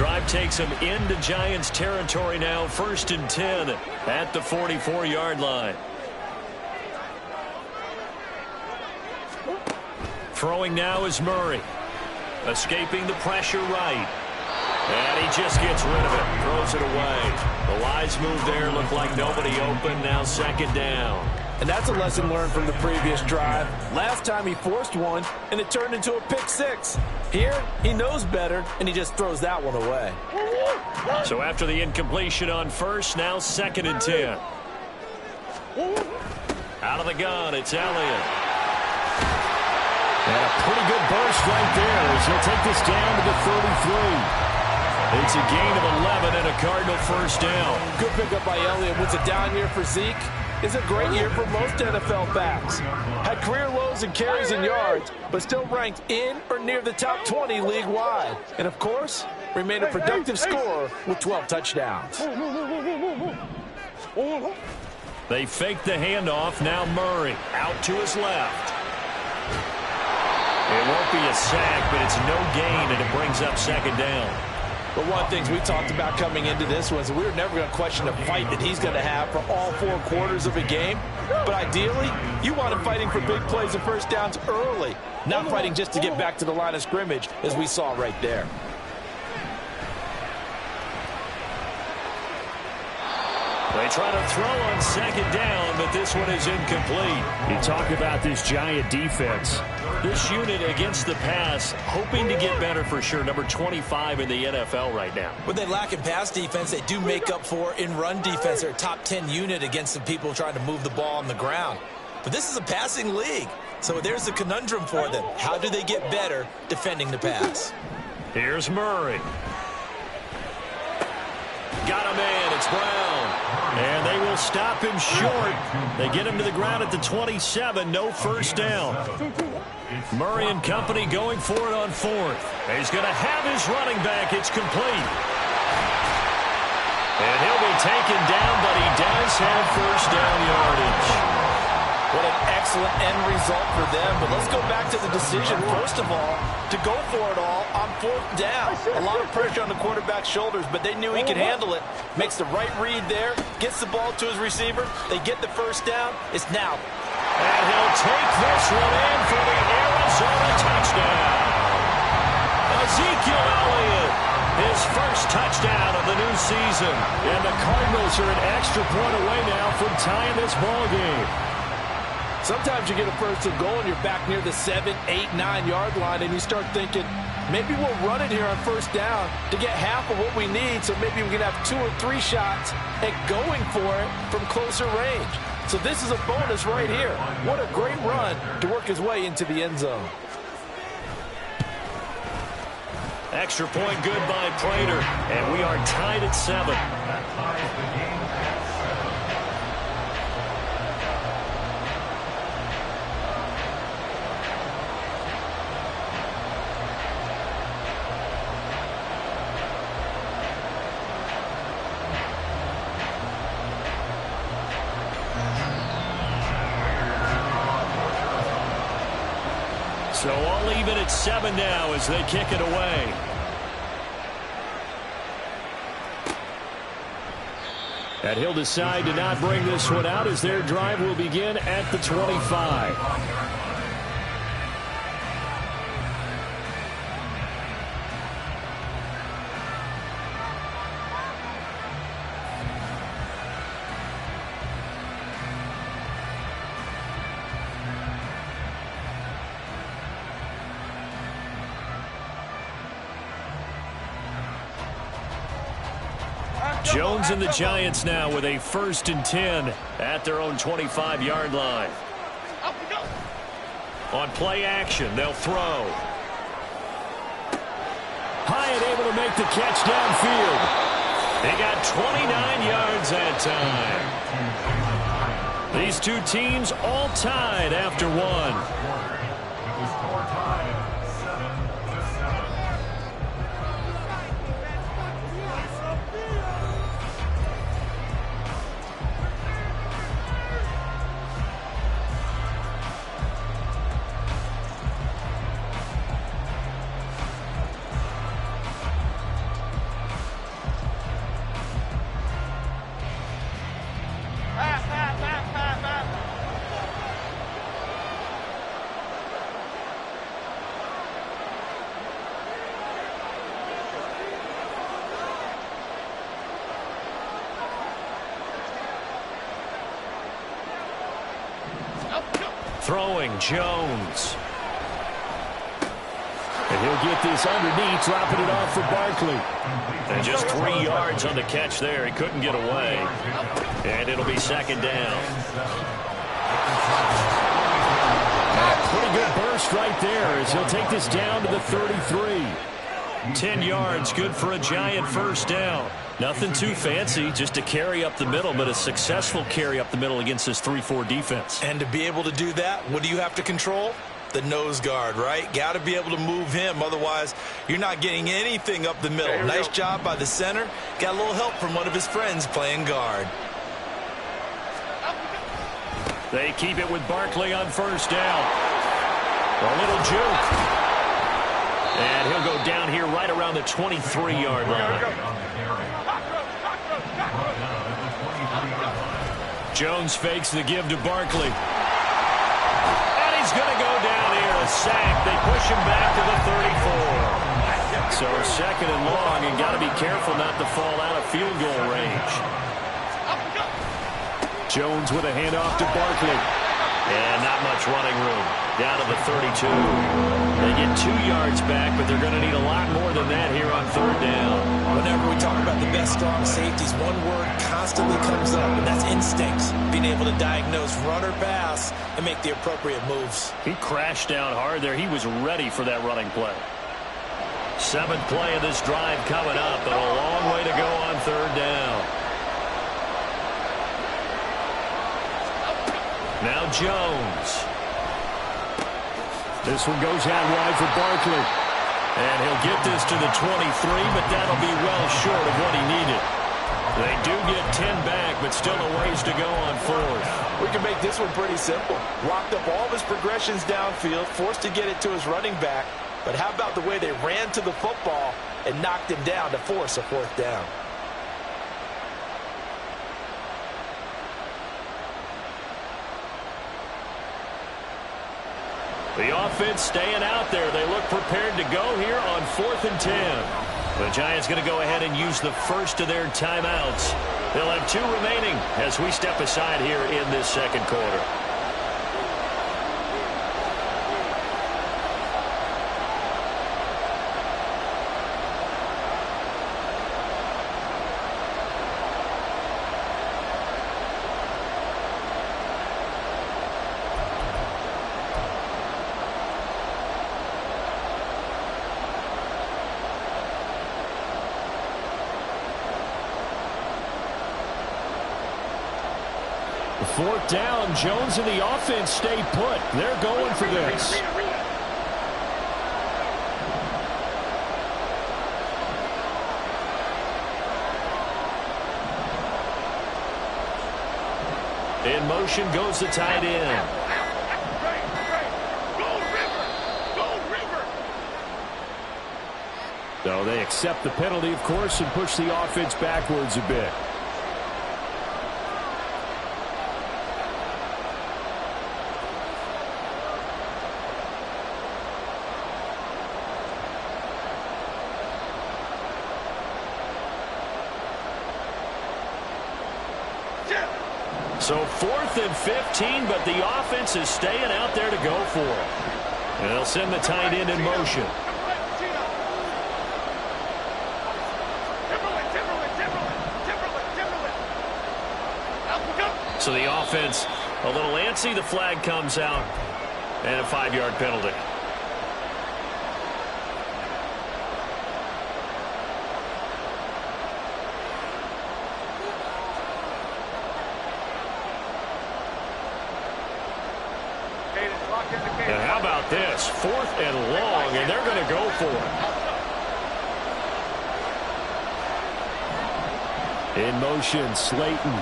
Drive takes them into Giants territory now. 1st and 10 at the 44-yard line. Throwing now is Murray. Escaping the pressure right. And he just gets rid of it. Throws it away. The wise move there. Looked like nobody open. Now 2nd down. And that's a lesson learned from the previous drive. Last time he forced one, and it turned into a pick 6. Here, he knows better, and he just throws that one away. So after the incompletion on 1st, now 2nd and 10. Out of the gun, it's Elliott. And a pretty good burst right there as he'll take this down to the 33. It's a gain of 11 and a Cardinal 1st down. Good pickup by Elliott. What's a down year for Zeke? It's a great year for most NFL backs. Had career lows in carries and yards, but still ranked in or near the top 20 league-wide. And, of course, remained a productive scorer with 12 touchdowns. They fake the handoff. Now Murray out to his left. It won't be a sack, but it's no gain, and it brings up 2nd down. But one of the things we talked about coming into this was we were never going to question the fight that he's going to have for all 4 quarters of a game. But ideally, you want him fighting for big plays and 1st downs early, not fighting just to get back to the line of scrimmage, as we saw right there. They try to throw on 2nd down, but this one is incomplete. You talk about this Giant defense. This unit against the pass, hoping to get better for sure. Number 25 in the NFL right now. What they lack in pass defense, they do make up for in run defense. They're a top 10 unit against the people trying to move the ball on the ground. But this is a passing league, so there's the conundrum for them. How do they get better defending the pass? Here's Murray. Got a man. It's Brown. And they will stop him short. They get him to the ground at the 27. No 1st down. Murray and company going for it on 4th. He's going to have his running back. It's complete. And he'll be taken down, but he does have 1st down yardage. What an excellent end result for them. But let's go back to the decision, first of all, to go for it all on 4th down. A lot of pressure on the quarterback's shoulders, but they knew he could handle it. Makes the right read there, gets the ball to his receiver. They get the 1st down. It's now. And he'll take this one in for the Arizona touchdown. Ezekiel Elliott, his 1st touchdown of the new season. And the Cardinals are an extra point away now from tying this ball game. Sometimes you get a 1st and goal and you're back near the 7, 8, 9-yard line, and you start thinking, maybe we'll run it here on 1st down to get half of what we need, so maybe we can have 2 or 3 shots at going for it from closer range. So this is a bonus right here. What a great run to work his way into the end zone. Extra point good by Prater, and we are tied at 7. So all even at 7 now as they kick it away. And he'll decide to not bring this one out as their drive will begin at the 25. Jones and the Giants now with a 1st and 10 at their own 25-yard line. On play action, they'll throw. Hyatt able to make the catch downfield. They got 29 yards that time. These two teams all tied after one. Throwing Jones. And he'll get this underneath, dropping it off for Barkley. And just 3 yards on the catch there. He couldn't get away. And it'll be second down. Pretty good burst right there as he'll take this down to the 33. 10 yards, good for a giant first down. Nothing too fancy, just a carry up the middle, but a successful carry up the middle against this 3-4 defense. And to be able to do that, what do you have to control? The nose guard, right? Got to be able to move him. Otherwise, you're not getting anything up the middle. Nice job by the center. Got a little help from one of his friends playing guard. They keep it with Barkley on first down. A little juke. And he'll go down here right around the 23-yard line. Jones fakes the give to Barkley. And he's going to go down here. A sack. They push him back to the 34. So second and long, and got to be careful not to fall out of field goal range. Jones with a handoff to Barkley. And not much running room. Down to the 32. They get 2 yards back, but they're going to need a lot more than that here on third down. Whenever we talk about the best strong safeties, one word constantly comes up, and that's instincts. Being able to diagnose run or pass and make the appropriate moves. He crashed down hard there. He was ready for that running play. 7th play of this drive coming up, but a long way to go on third down. Now Jones. This one goes out wide for Barkley. And he'll get this to the 23, but that'll be well short of what he needed. They do get 10 back, but still a ways to go on fourth. We can make this one pretty simple. Locked up all of his progressions downfield, forced to get it to his running back. But how about the way they ran to the football and knocked him down to force a fourth down? The offense staying out there. They look prepared to go here on 4th and 10. The Giants going to go ahead and use the first of their timeouts. They'll have 2 remaining as we step aside here in this second quarter. Fourth down, Jones and the offense stay put. They're going for this. In motion goes the tight end. So they accept the penalty, of course, and push the offense backwards a bit. So 4th and 15, but the offense is staying out there to go for it. And they'll send the tight end in motion. So the offense a little antsy. The flag comes out, and a 5-yard penalty. And how about this? 4th and long, and they're going to go for it. In motion, Slayton.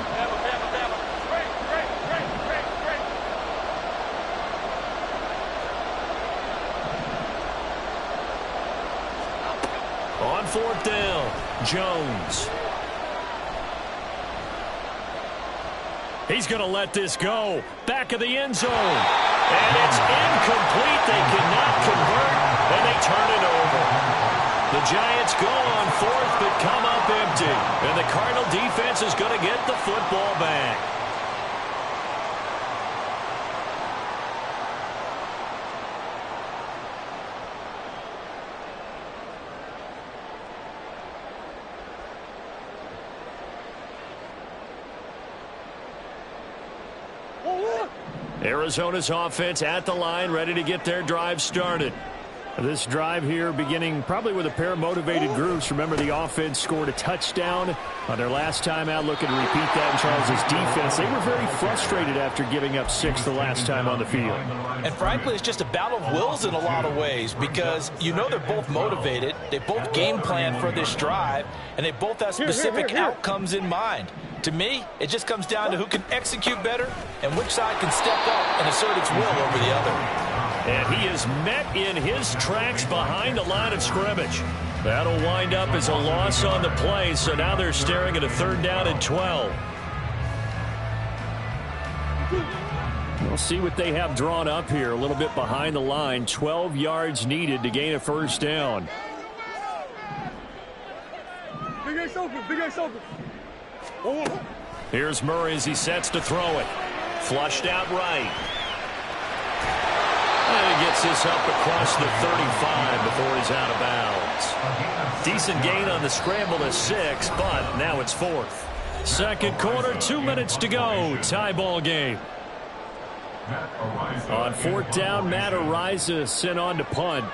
On 4th down, Jones. He's going to let this go. Back of the end zone. And it's incomplete. They cannot convert, and they turn it over. The Giants go on 4th, but come up empty. And the Cardinal defense is going to get the football back. Arizona's offense at the line, ready to get their drive started. This drive here beginning probably with a pair of motivated groups. Remember, the offense scored a touchdown on their last time out. Looking to repeat that in Charles's defense. They were very frustrated after giving up 6 the last time on the field. And frankly, it's just a battle of wills in a lot of ways because you know they're both motivated. They both game plan for this drive, and they both have specific outcomes in mind. To me, it just comes down to who can execute better and which side can step up and assert its will over the other. And he is met in his tracks behind the line of scrimmage. That'll wind up as a loss on the play, so now they're staring at a 3rd down and 12. We'll see what they have drawn up here. A little bit behind the line. 12 yards needed to gain a 1st down. Big Ace open. Big Ace open. Here's Murray as he sets to throw it. Flushed out right. And he gets this up across the 35 before he's out of bounds. Decent gain on the scramble to 6, but now it's 4th. 2nd quarter, 2 minutes to go. Tie ball game. On 4th down, Matt Araiza sent on to punt.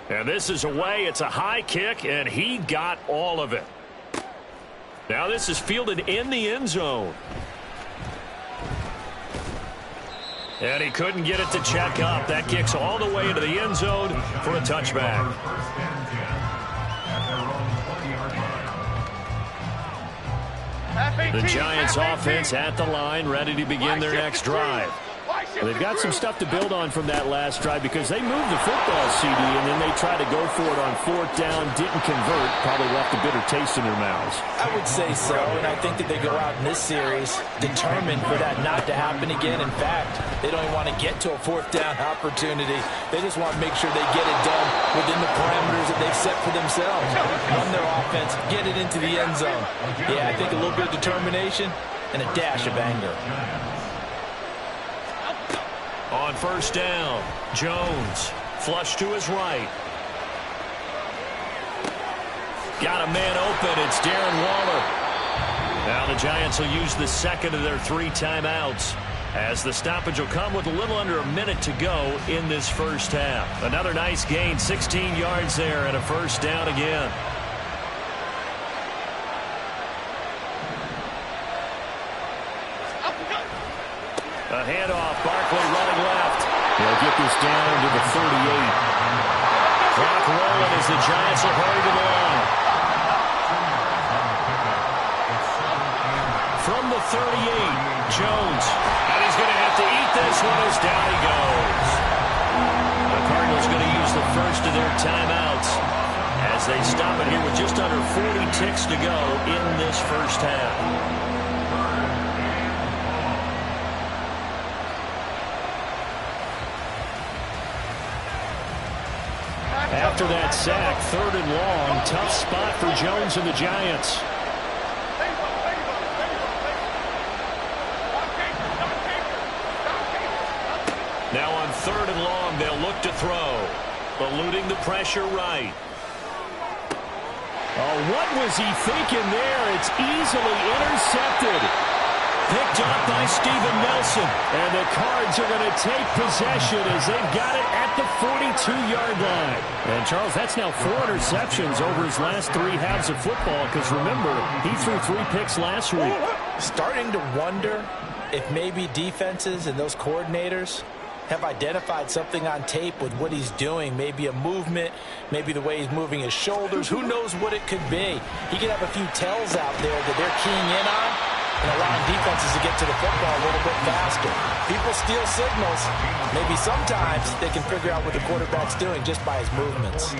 And this is away. It's a high kick, and he got all of it. Now this is fielded in the end zone. And he couldn't get it to check up. That kicks all the way into the end zone for a touchback. The Giants offense at the line, ready to begin their next drive. They've got some stuff to build on from that last drive because they moved the football, CD, and then they tried to go for it on 4th down, didn't convert, probably left a bitter taste in their mouths. I would say so, and I think that they go out in this series determined for that not to happen again. In fact, they don't even want to get to a 4th down opportunity. They just want to make sure they get it done within the parameters that they've set for themselves. Run their offense, get it into the end zone. Yeah, I think a little bit of determination and a dash of anger. On 1st down, Jones, flush to his right. Got a man open, it's Darren Waller. Now the Giants will use the 2nd of their 3 timeouts, as the stoppage will come with a little under a minute to go in this 1st half. Another nice gain, 16 yards there, and a 1st down again. A handoff, Barkley running left. They'll get this down to the 38. Clock rolling as the Giants will hurry to the line. From the 38, Jones. And he's going to have to eat this one as down he goes. The Cardinals going to use the 1st of their timeouts as they stop it here with just under 40 ticks to go in this 1st half. After that sack, 3rd and long, tough spot for Jones and the Giants. Now on 3rd and long, they'll look to throw. Eluding the pressure right. Oh, what was he thinking there? It's easily intercepted. Picked up by Steven Nelson. And the Cards are going to take possession as they've got it at the 42-yard line. And, Charles, that's now 4 interceptions over his last 3 halves of football because, remember, he threw 3 picks last week. Starting to wonder if maybe defenses and those coordinators have identified something on tape with what he's doing. Maybe a movement, maybe the way he's moving his shoulders. Who knows what it could be? He could have a few tells out there that they're keying in on and allowing defenses to get to the football a little bit faster. People steal signals. Maybe sometimes they can figure out what the quarterback's doing just by his movements.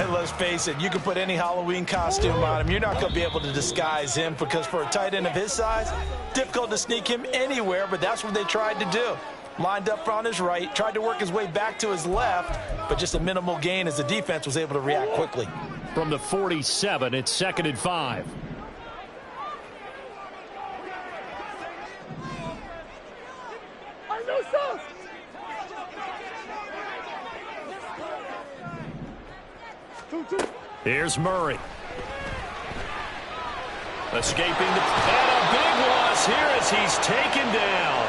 And let's face it, you can put any Halloween costume on him. You're not going to be able to disguise him because for a tight end of his size, difficult to sneak him anywhere, but that's what they tried to do. Lined up on his right, tried to work his way back to his left, but just a minimal gain as the defense was able to react quickly. From the 47, it's 2nd and 5. Here's Murray. Escaping and a big loss here as he's taken down.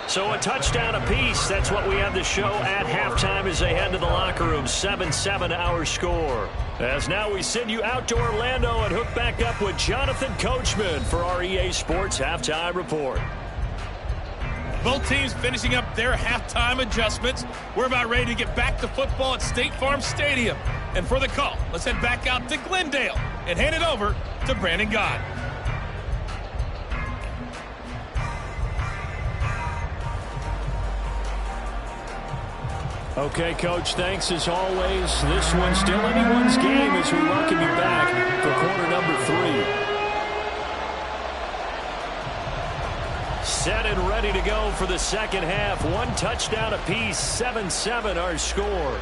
So a touchdown apiece. That's what we have to show at halftime as they head to the locker room. 7-7 our score. As now we send you out to Orlando and hook back up with Jonathan Coachman for our EA Sports Halftime Report. Both teams finishing up their halftime adjustments. We're about ready to get back to football at State Farm Stadium. And for the call, let's head back out to Glendale and hand it over to Brandon Gaudin. Okay, Coach, thanks as always. This one's still anyone's game as we welcome you back for quarter number 3. Set and ready to go for the second half. One touchdown apiece, 7-7 our score.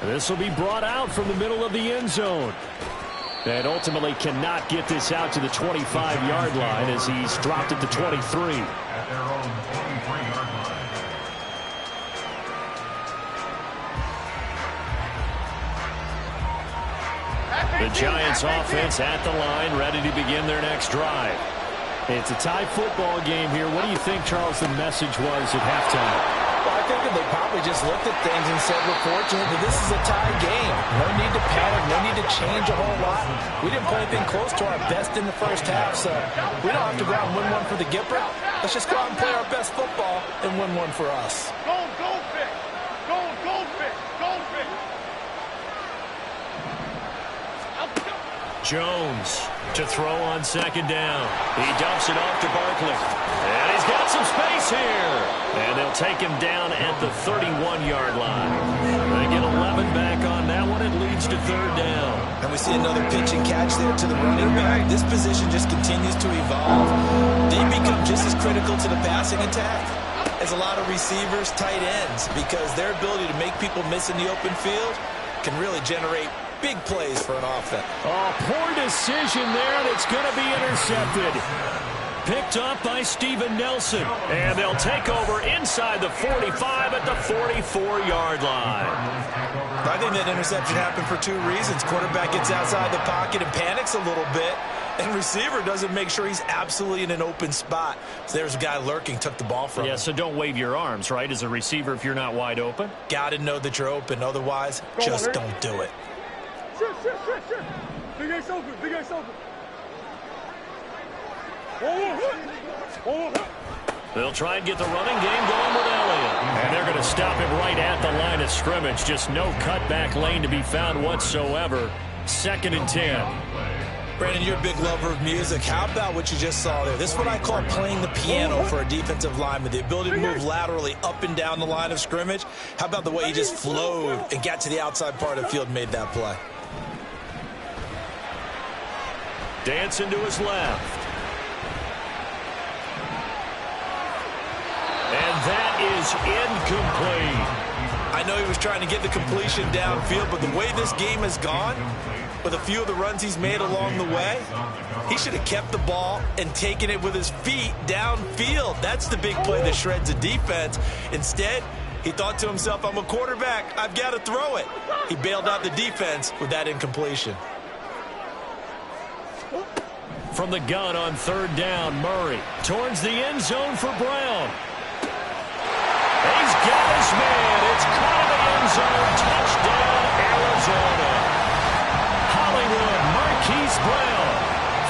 This will be brought out from the middle of the end zone. And ultimately cannot get this out to the 25-yard line as he's dropped it to 23. At their own 23-yard line. The Giants offense at the line, ready to begin their next drive. It's a tie football game here. What do you think, Charles, the message was at halftime? Well, I think that they probably just looked at things and said, we're fortunate that this is a tie game. No need to panic, no need to change a whole lot. We didn't play anything close to our best in the first half, so we don't have to go out and win one for the Gipper. Let's just go out and play our best football and win one for us. Goldfish! Goldfish! Goldfish! Jones to throw on second down. He dumps it off to Barkley. And he's got some space here. And they'll take him down at the 31-yard line. They get 11 back on that one. It leads to third down. And we see another pitch and catch there to the running back. This position just continues to evolve. They become just as critical to the passing attack as a lot of receivers, tight ends, because their ability to make people miss in the open field can really generate big plays for an offense. Oh, poor decision there. That's going to be intercepted. Picked up by Steven Nelson. And they'll take over inside the 45 at the 44-yard line. I think that interception happened for two reasons. Quarterback gets outside the pocket and panics a little bit. And receiver doesn't make sure he's absolutely in an open spot. So there's a guy lurking, took the ball from him. Yeah, so don't wave your arms, right, as a receiver if you're not wide open. Got to know that you're open. Otherwise, just don't do it. Shit. Big Ace open. Big Ace open. They'll try and get the running game going with Elliott. And they're going to stop him right at the line of scrimmage. Just no cutback lane to be found whatsoever. 2nd and 10. Brandon, you're a big lover of music. How about what you just saw there? This is what I call playing the piano for a defensive lineman. The ability to move laterally up and down the line of scrimmage. How about the way he just flowed and got to the outside part of the field and made that play? Dancing to his left. And that is incomplete. I know he was trying to get the completion downfield, but the way this game has gone, with a few of the runs he's made along the way, he should have kept the ball and taken it with his feet downfield. That's the big play that shreds a defense. Instead, he thought to himself, I'm a quarterback, I've got to throw it. He bailed out the defense with that incompletion. From the gun on third down, Murray towards the end zone for Brown. He's got his man. It's caught in the end zone. Touchdown, Arizona. Hollywood Marquise Brown,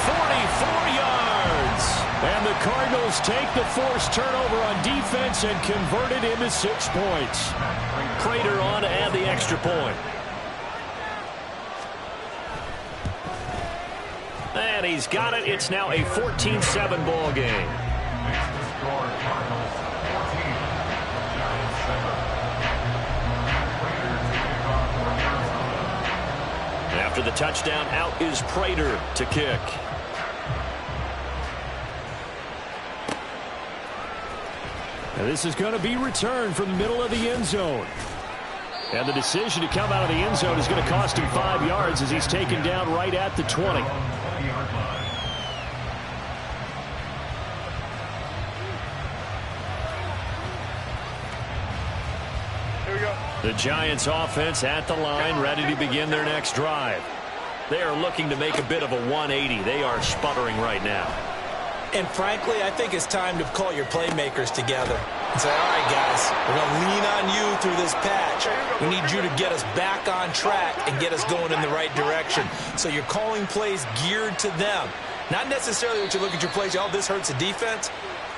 44 yards. And the Cardinals take the forced turnover on defense and convert it into 6 points. Prater on to add the extra point. And he's got it. It's now a 14-7 ball game. After the touchdown, out is Prater to kick. And this is going to be returned from the middle of the end zone. And the decision to come out of the end zone is going to cost him 5 yards as he's taken down right at the 20. Here we The Giants offense at the line, ready to begin their next drive. They are looking to make a bit of a 180. They are sputtering right now. And frankly, I think it's time to call your playmakers together and say, all right, guys, we're going to lean on you through this patch. We need you to get us back on track and get us going in the right direction. So you're calling plays geared to them. Not necessarily what you look at your plays, oh, this hurts the defense.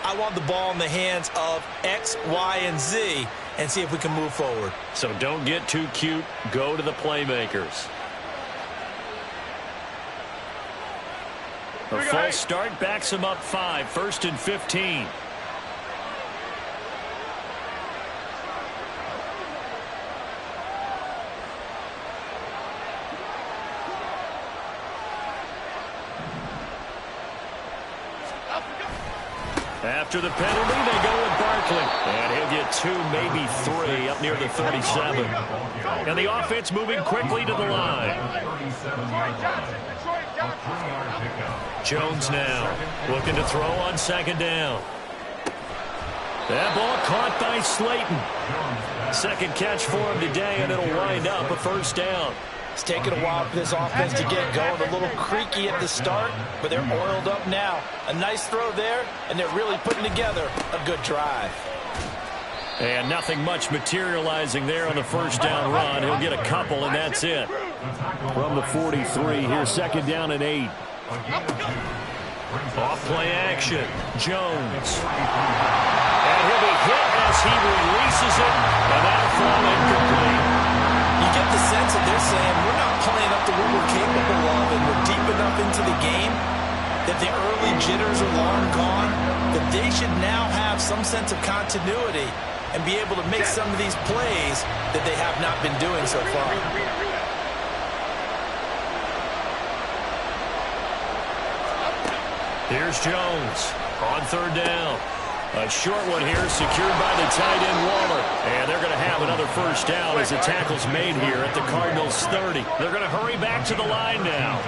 I want the ball in the hands of X, Y, and Z and see if we can move forward. So don't get too cute. Go to the playmakers. A false start backs him up 5, 1st and 15. After the penalty, they go with Barkley. And he'll get 2, maybe 3 up near the 37. And the offense moving quickly to the line. Jones now looking to throw on 2nd down. That ball caught by Slayton. 2nd catch for him today, and it'll wind up a 1st down. It's taken a while for this offense to get going. A little creaky at the start, but they're oiled up now. A nice throw there, and they're really putting together a good drive. And nothing much materializing there on the 1st down run. He'll get a couple, and that's it. From the 43, here's 2nd down and 8. Off play action. Jones. And he'll be hit as he releases it, and that'll fall incomplete. You get the sense that they're saying we're not playing up to what we're capable of, and we're deep enough into the game that the early jitters are long gone, that they should now have some sense of continuity and be able to make some of these plays that they have not been doing so far. Here's Jones on 3rd down. A short one here, secured by the tight end Waller. And they're going to have another 1st down as the tackle's made here at the Cardinals' 30. They're going to hurry back to the line now.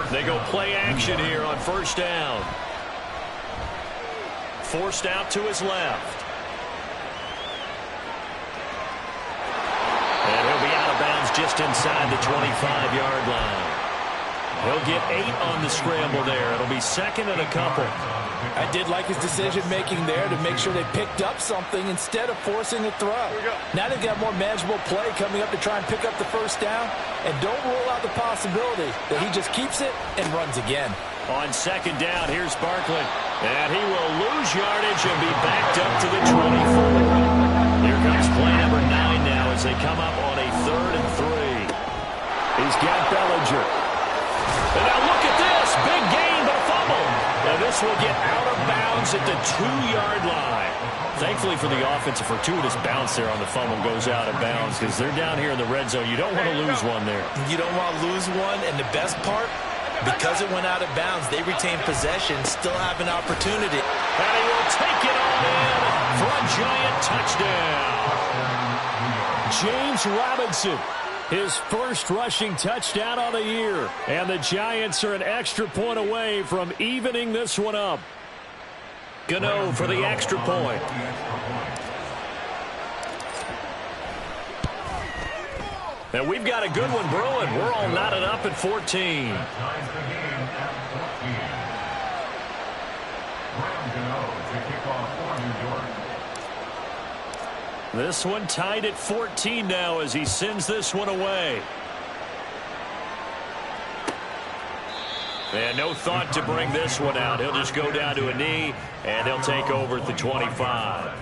They go play action here on 1st down. Forced out to his left. And he'll be out of bounds just inside the 25-yard line. He'll get 8 on the scramble there. It'll be 2nd and a couple. I did like his decision-making there to make sure they picked up something instead of forcing a throw. Now they've got more manageable play coming up to try and pick up the 1st down. And don't rule out the possibility that he just keeps it and runs again. On 2nd down, here's Barkley. And he will lose yardage and be backed up to the 24. Here comes play number 9 now as they come up on a 3rd and 3. He's got Bellinger. And now look at this. Big gain, but a fumble. And this will get out of bounds at the 2-yard line. Thankfully for the offense, a fortuitous bounce there on the fumble goes out of bounds because they're down here in the red zone. You don't want to lose one there. You don't want to lose one, and the best part, because it went out of bounds, they retain possession, still have an opportunity. And he will take it all in for a giant touchdown. James Robinson, his 1st rushing touchdown on the year. And the Giants are an extra point away from evening this one up. Gano for the extra point. And we've got a good one brewing. We're all knotted up at 14. This one tied at 14 now as he sends this one away. And no thought to bring this one out. He'll just go down to a knee, and they'll take over at the 25.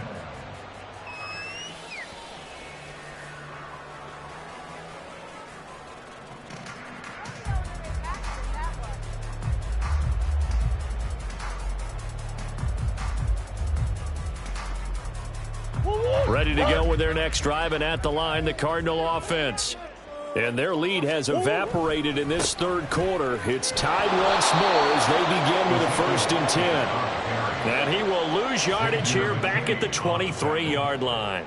Ready to go with their next drive, and at the line, the Cardinal offense. And their lead has evaporated in this 3rd quarter. It's tied once more as they begin with a 1st and 10. And he will lose yardage here back at the 23-yard line.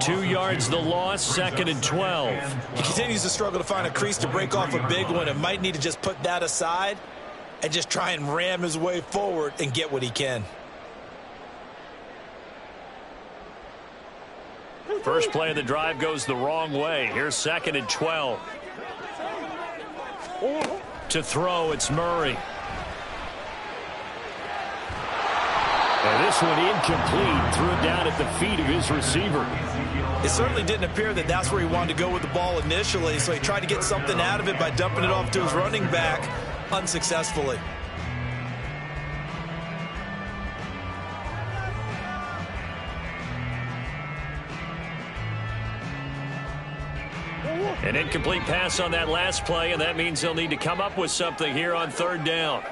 2 yards the loss, 2nd and 12. He continues to struggle to find a crease to break off a big one and might need to just put that aside and just try and ram his way forward and get what he can. First play of the drive goes the wrong way. Here's 2nd and 12. To throw, it's Murray. And this one incomplete. Threw it down at the feet of his receiver. It certainly didn't appear that that's where he wanted to go with the ball initially, so he tried to get something out of it by dumping it off to his running back unsuccessfully. An incomplete pass on that last play, and that means they'll need to come up with something here on 3rd down.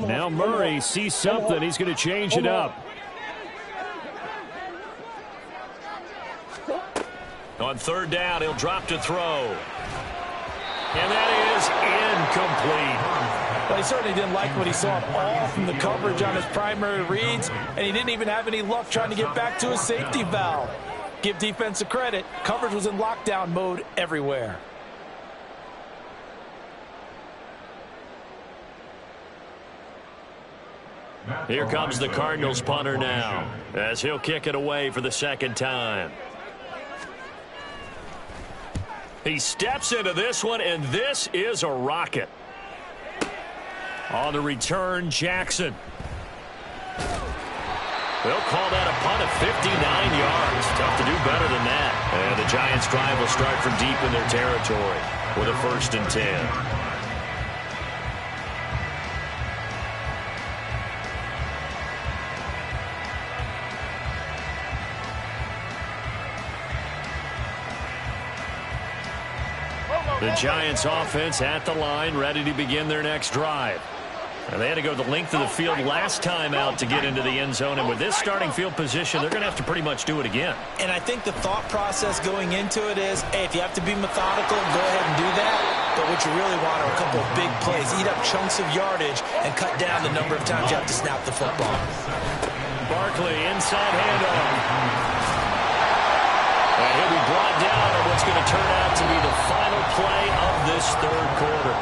Now Murray sees something. He's going to change it up. On 3rd down, he'll drop to throw. And that is incomplete. Well, he certainly didn't like what he saw all from the coverage on his primary reads, and he didn't even have any luck trying to get back to his safety valve. Give defense a credit. Coverage was in lockdown mode everywhere. Here comes the Cardinals punter now, as he'll kick it away for the 2nd time. He steps into this one, and this is a rocket. On the return, Jackson. They'll call that a punt of 59 yards. Tough to do better than that. And the Giants' drive will start from deep in their territory with a 1st and 10. The Giants offense at the line, ready to begin their next drive. And they had to go the length of the field last time out to get into the end zone. And with this starting field position, they're going to have to pretty much do it again. And I think the thought process going into it is, hey, if you have to be methodical, go ahead and do that. But what you really want are a couple of big plays. Eat up chunks of yardage and cut down the number of times you have to snap the football. Barkley, inside handoff. And he'll be brought down on what's going to turn out to be the final play of this 3rd quarter.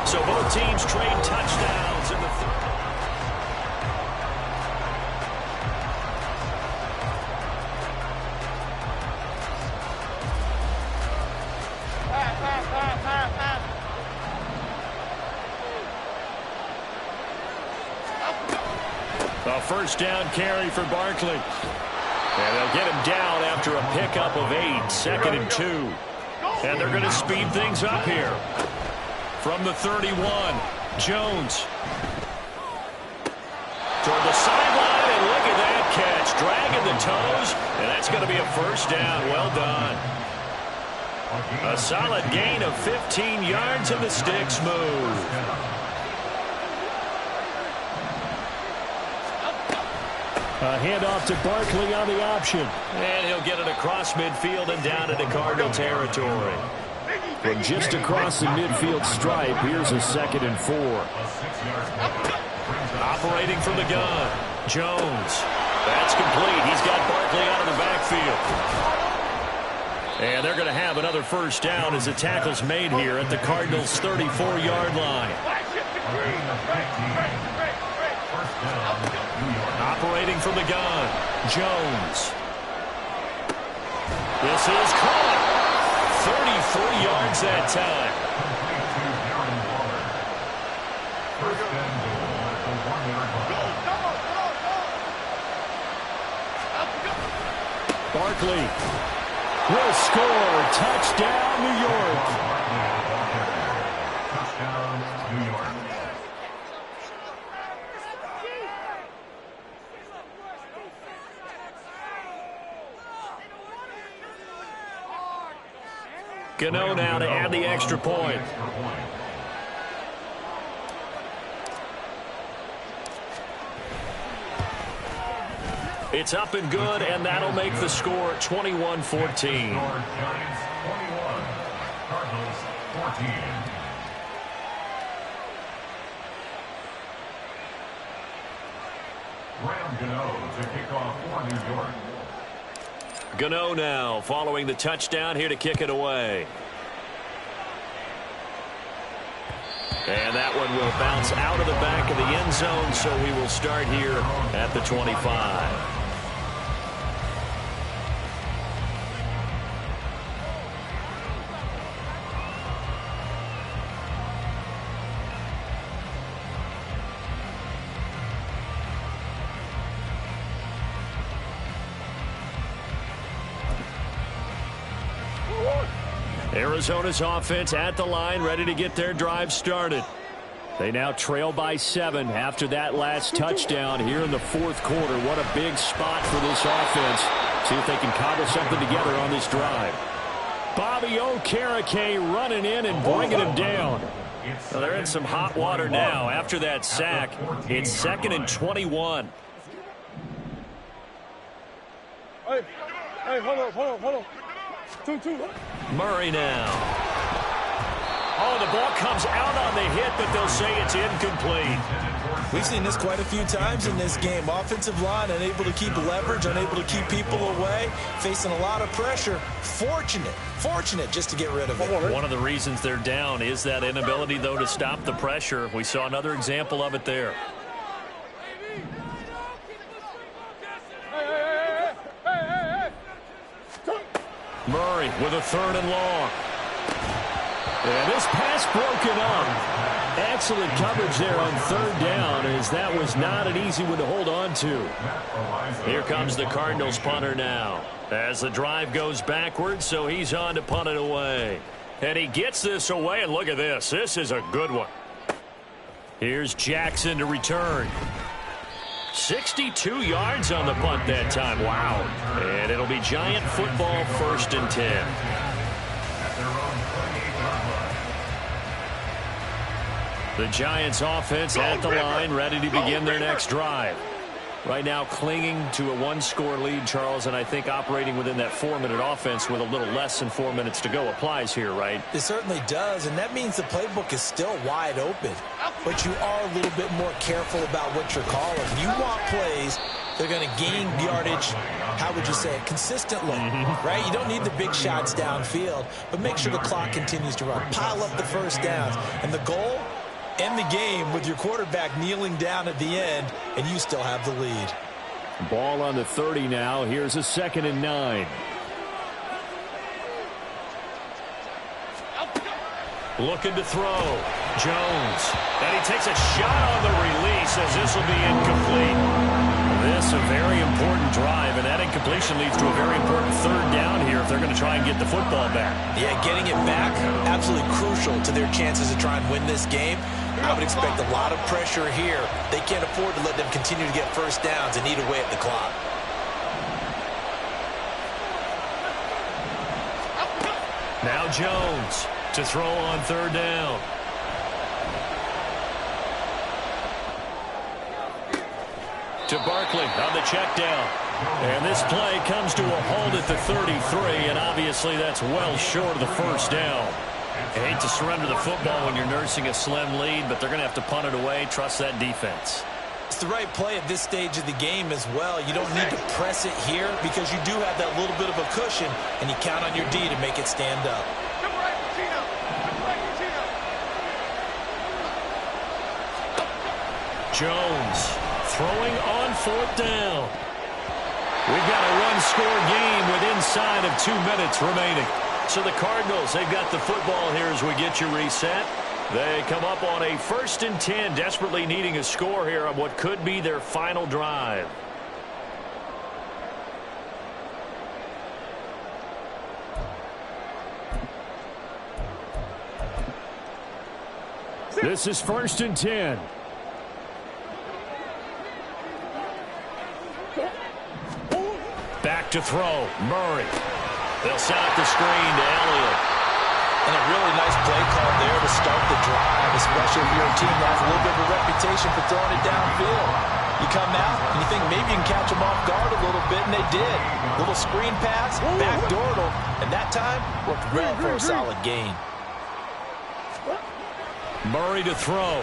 So both teams trade touchdowns in the 3rd. A 1st down carry for Barkley. And they'll get him down after a pickup of 8, 2nd and 2. And they're going to speed things up here. From the 31, Jones. Toward the sideline, and look at that catch. Dragging the toes, and that's going to be a 1st down. Well done. A solid gain of 15 yards, and the sticks move. A handoff to Barkley on the option. And he'll get it across midfield and down into Cardinal territory. From just across the midfield stripe, here's a 2nd and 4. Operating from the gun, Jones. That's complete. He's got Barkley out of the backfield. And they're going to have another 1st down as the tackle's made here at the Cardinals' 34-yard line. Operating from the gun, Jones. This is caught. 33 yards that time. Barkley will score. Touchdown, New York. Touchdown, New York. Gano now to add the extra point. It's up and good, and that'll make the score 21-14. Giants 21, Cardinals 14. Graham Gano to kick off for New York. Gano now following the touchdown here to kick it away. And that one will bounce out of the back of the end zone, so we will start here at the 25. Arizona's offense at the line, ready to get their drive started. They now trail by 7 after that last touchdown here in the fourth quarter. What a big spot for this offense. See if they can cobble something together on this drive. Bobby Okereke running in and bringing him down. Well, they're in some hot water now. After that sack, it's 2nd and 21. Hey, hold on. 2. Murray now. Oh, the ball comes out on the hit, but they'll say it's incomplete. We've seen this quite a few times in this game. Offensive line unable to keep leverage, unable to keep people away, facing a lot of pressure. Fortunate just to get rid of it. One of the reasons they're down is that inability, though, to stop the pressure. We saw another example of it there. Murray with a 3rd and long. And this pass broken up. Excellent coverage there on 3rd down, as that was not an easy one to hold on to. Here comes the Cardinals punter now, as the drive goes backwards, so he's on to punt it away. And he gets this away, and look at this. This is a good one. Here's Jackson to return. 62 yards on the punt that time. Wow. And it'll be Giant football, 1st and 10. The Giants offense at the line, ready to begin their next drive. Right now clinging to a 1-score lead, Charles, and I think operating within that 4-minute offense with a little less than 4 minutes to go applies here, right? It certainly does, and that means the playbook is still wide open. But you are a little bit more careful about what you're calling. You want plays they're going to gain yardage, how would you say it, consistently, right? You don't need the big shots downfield, but make sure the clock continues to run. Pile up the first downs. And the goal? End the game with your quarterback kneeling down at the end, and you still have the lead. Ball on the 30 now. Here's a 2nd and 9. Looking to throw. Jones. And he takes a shot on the release as this will be incomplete. This a very important drive, and that incompletion leads to a very important 3rd down here if they're going to try and get the football back. Yeah, getting it back, absolutely crucial to their chances to try and win this game. I would expect a lot of pressure here. They can't afford to let them continue to get first downs and eat away at the clock. Now Jones to throw on 3rd down. To Barkley on the check down. And this play comes to a halt at the 33, and obviously that's well short of the first down. I hate to surrender the football when you're nursing a slim lead, but they're going to have to punt it away. Trust that defense. It's the right play at this stage of the game as well. You don't need to press it here because you do have that little bit of a cushion, and you count on your D to make it stand up. Jones throwing on 4th down. We've got a 1-score game with inside of 2 minutes remaining. So the Cardinals, they've got the football here as we get you reset. They come up on a 1st and 10, desperately needing a score here on what could be their final drive. This is 1st and 10. Back to throw. Murray. They'll set up the screen to Elliott. And a really nice play call there to start the drive, especially if you're a team that has a little bit of a reputation for throwing it downfield. You come out and you think maybe you can catch them off guard a little bit, and they did. Little screen pass, backdoored them, and that time worked well for a solid gain. Murray to throw.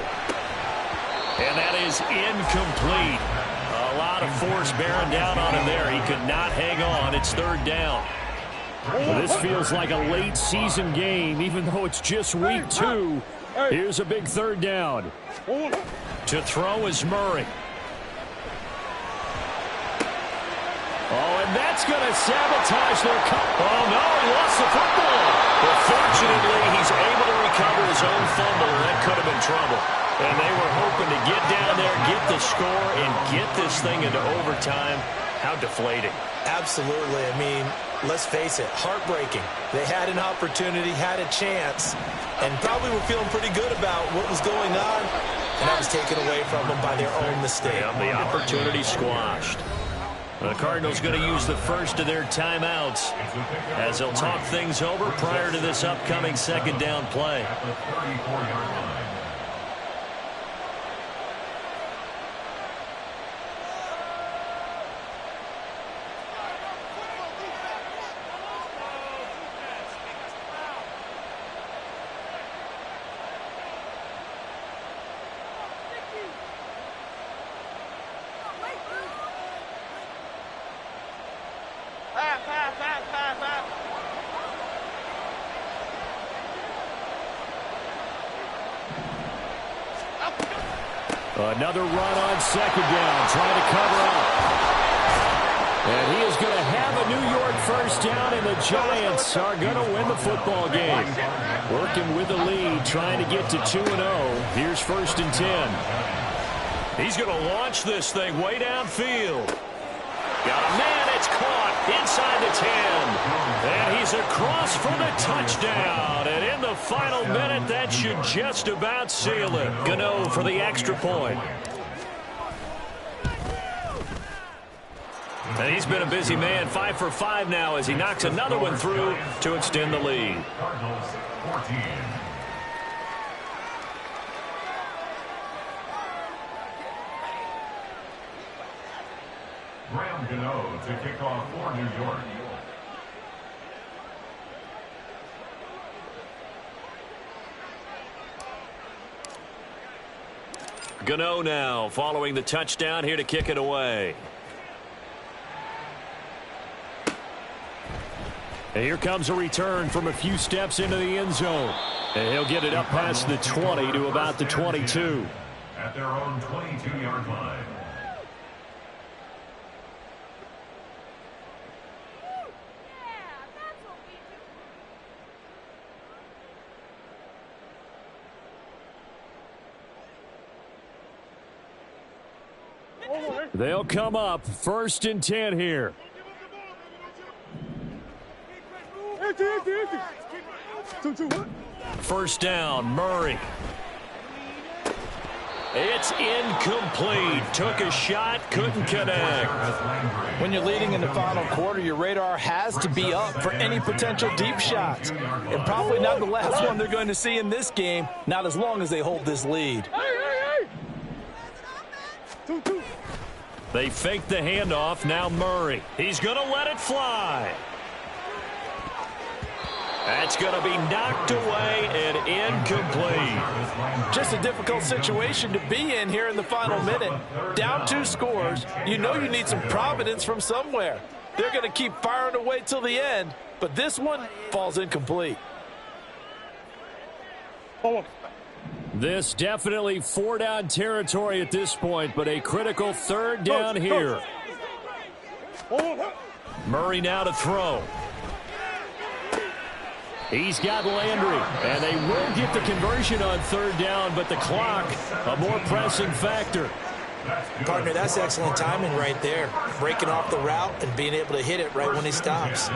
And that is incomplete. A lot of force bearing down on him there. He could not hang on. It's 3rd down. Well, this feels like a late season game, even though it's just week 2. Here's a big third down. To throw is Murray. Oh, and that's going to sabotage their cut. Oh, no, he lost the football. But fortunately, he's able to recover his own fumble, and that could have been trouble. And they were hoping to get down there, get the score, and get this thing into overtime. How deflating. Absolutely. I mean, let's face it, heartbreaking. They had an opportunity, had a chance, and probably were feeling pretty good about what was going on, and that was taken away from them by their own mistake. Yeah, the opportunity squashed. The Cardinals going to use the first of their timeouts as they'll talk things over prior to this upcoming second down play. Another run on second down, trying to cover up. And he is going to have a New York first down, and the Giants are going to win the football game. Working with the lead, trying to get to 2-0. Here's 1st and 10. He's going to launch this thing way downfield. Got a man, it's caught inside the 10. And he's across for the touchdown. And in the final minute, that should just about seal it. Gano for the extra point. And he's been a busy man, 5 for 5 now as he knocks another one through to extend the lead. Cardinals 14. Graham Gano to kick off for New York. Gano now following the touchdown here to kick it away. And here comes a return from a few steps into the end zone. And he'll get it up past the 20 to about the 22. At their own 22-yard line. They'll come up 1st and 10 here. First down, Murray. It's incomplete. Took a shot, couldn't connect. When you're leading in the final quarter, your radar has to be up for any potential deep shots. And probably not the last one they're going to see in this game, not as long as they hold this lead. They fake the handoff. Now Murray. He's going to let it fly. That's going to be knocked away and incomplete. Just a difficult situation to be in here in the final minute. Down 2 scores. You know you need some providence from somewhere. They're going to keep firing away till the end, but this one falls incomplete. This definitely 4-down territory at this point, but a critical 3rd down here. Murray now to throw. He's got Landry, and they will get the conversion on 3rd down, but the clock, a more pressing factor. Partner, that's excellent timing right there. Breaking off the route and being able to hit it right when he stops.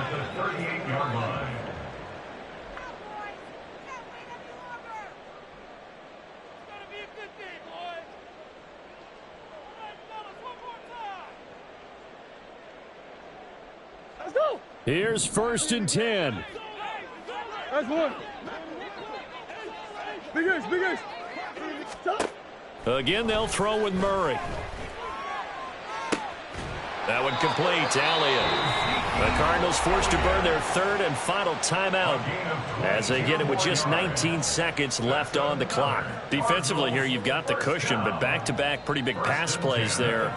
Here's 1st and 10. That's one. Big ace, big ace. Again, they'll throw with Murray. That one complete. Elliott. The Cardinals forced to burn their third and final timeout as they get it with just 19 seconds left on the clock. Defensively here, you've got the cushion, but back-to-back pretty big pass plays there.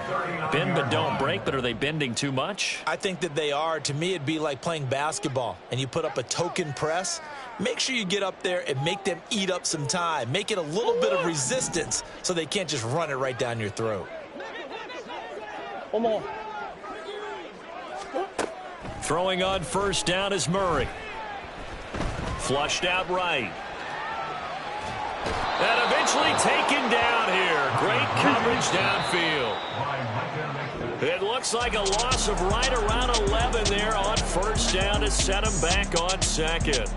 Bend but don't break, but are they bending too much? I think that they are. To me, it'd be like playing basketball, and you put up a token press. Make sure you get up there and make them eat up some time. Make it a little bit of resistance so they can't just run it right down your throat. One more. Throwing on first down is Murray. Flushed out right. And eventually taken down here. Great coverage downfield. It looks like a loss of right around 11 there on first down to set him back on second.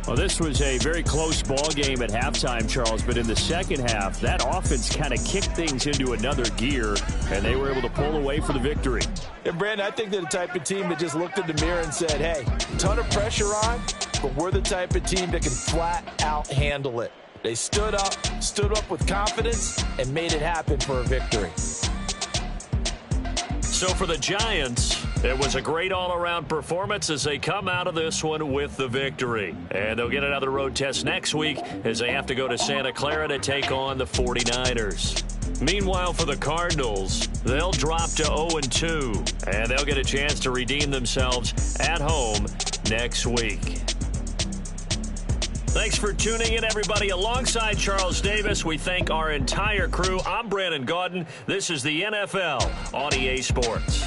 Well, this was a very close ball game at halftime, Charles, but in the second half, that offense kind of kicked things into another gear, and they were able to pull away for the victory. And, Brandon, I think they're the type of team that just looked in the mirror and said, hey, ton of pressure on, but we're the type of team that can flat out handle it. They stood up with confidence, and made it happen for a victory. So for the Giants, it was a great all-around performance as they come out of this one with the victory. And they'll get another road test next week as they have to go to Santa Clara to take on the 49ers. Meanwhile, for the Cardinals, they'll drop to 0-2, and they'll get a chance to redeem themselves at home next week. Thanks for tuning in, everybody. Alongside Charles Davis, we thank our entire crew. I'm Brandon Gaudin. This is the NFL on EA Sports.